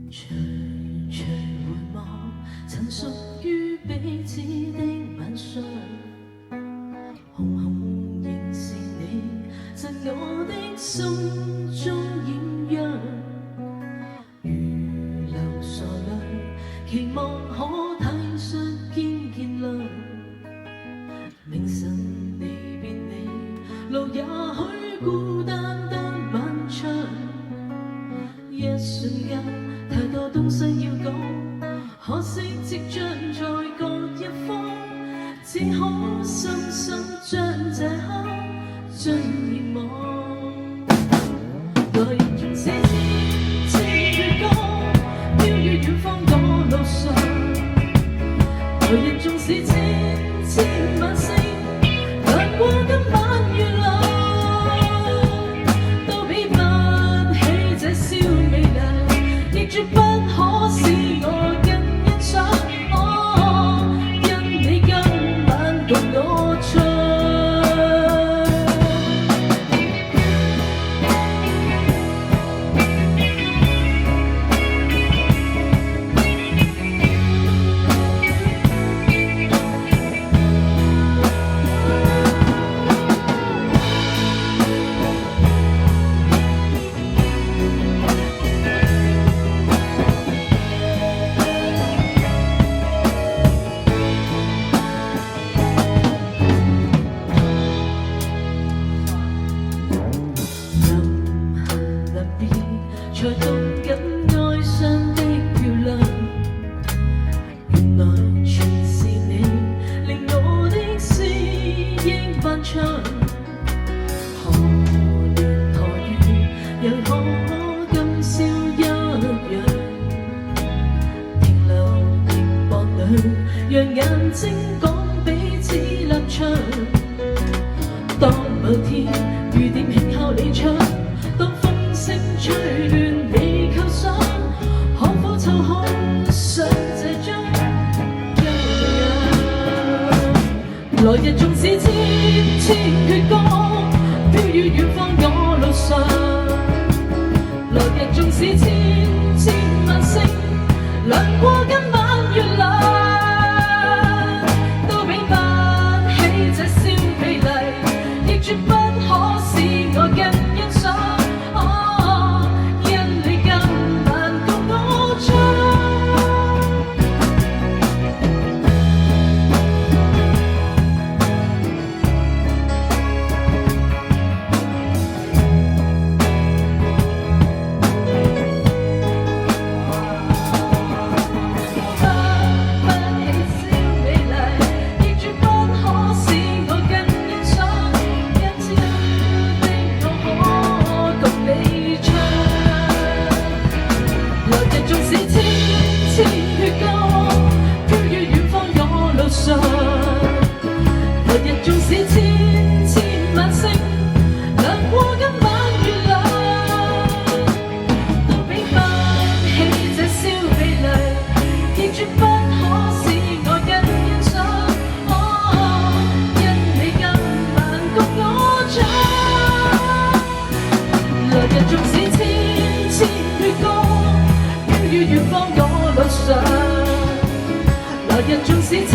徐徐回望，曾屬於彼此的晚上，紅紅仍是你，在我的心中豔陽。如流傻淚，期望可體恤兼見諒。明晨離別你，路也許孤單得漫長。一瞬間，太多東西要講，可惜即將在各一方，只可深深將這刻盡凝望。來日縱使千千月光，飄於遠方嗰路上；來日縱使千千晚星，亮過今晚月亮，都比不起這宵美麗，亦絕不可使我更欣賞。因你今晚共我唱。才懂緊哀傷的漂亮，原來全是你令我的詩憶翻唱。何年何月又可今宵一樣，停留凝望裏，讓眼睛講彼此立場。當某天雨點輕敲你窗，當風聲吹亂你構想，可否湊好上這張舊樣？來日縱使千千月光，飄於遠方我路上；來日縱使千千晚星，亮過今晚月亮，都比不起這宵美麗，亦絕不可使我更欣賞。來日縱使千千晚星，亮過今晚月亮，都比不起這宵美麗，亦絕不可使我更欣賞。因你今晚共我唱，來日縱使千千月光，飄於遠方我路上；來日縱使千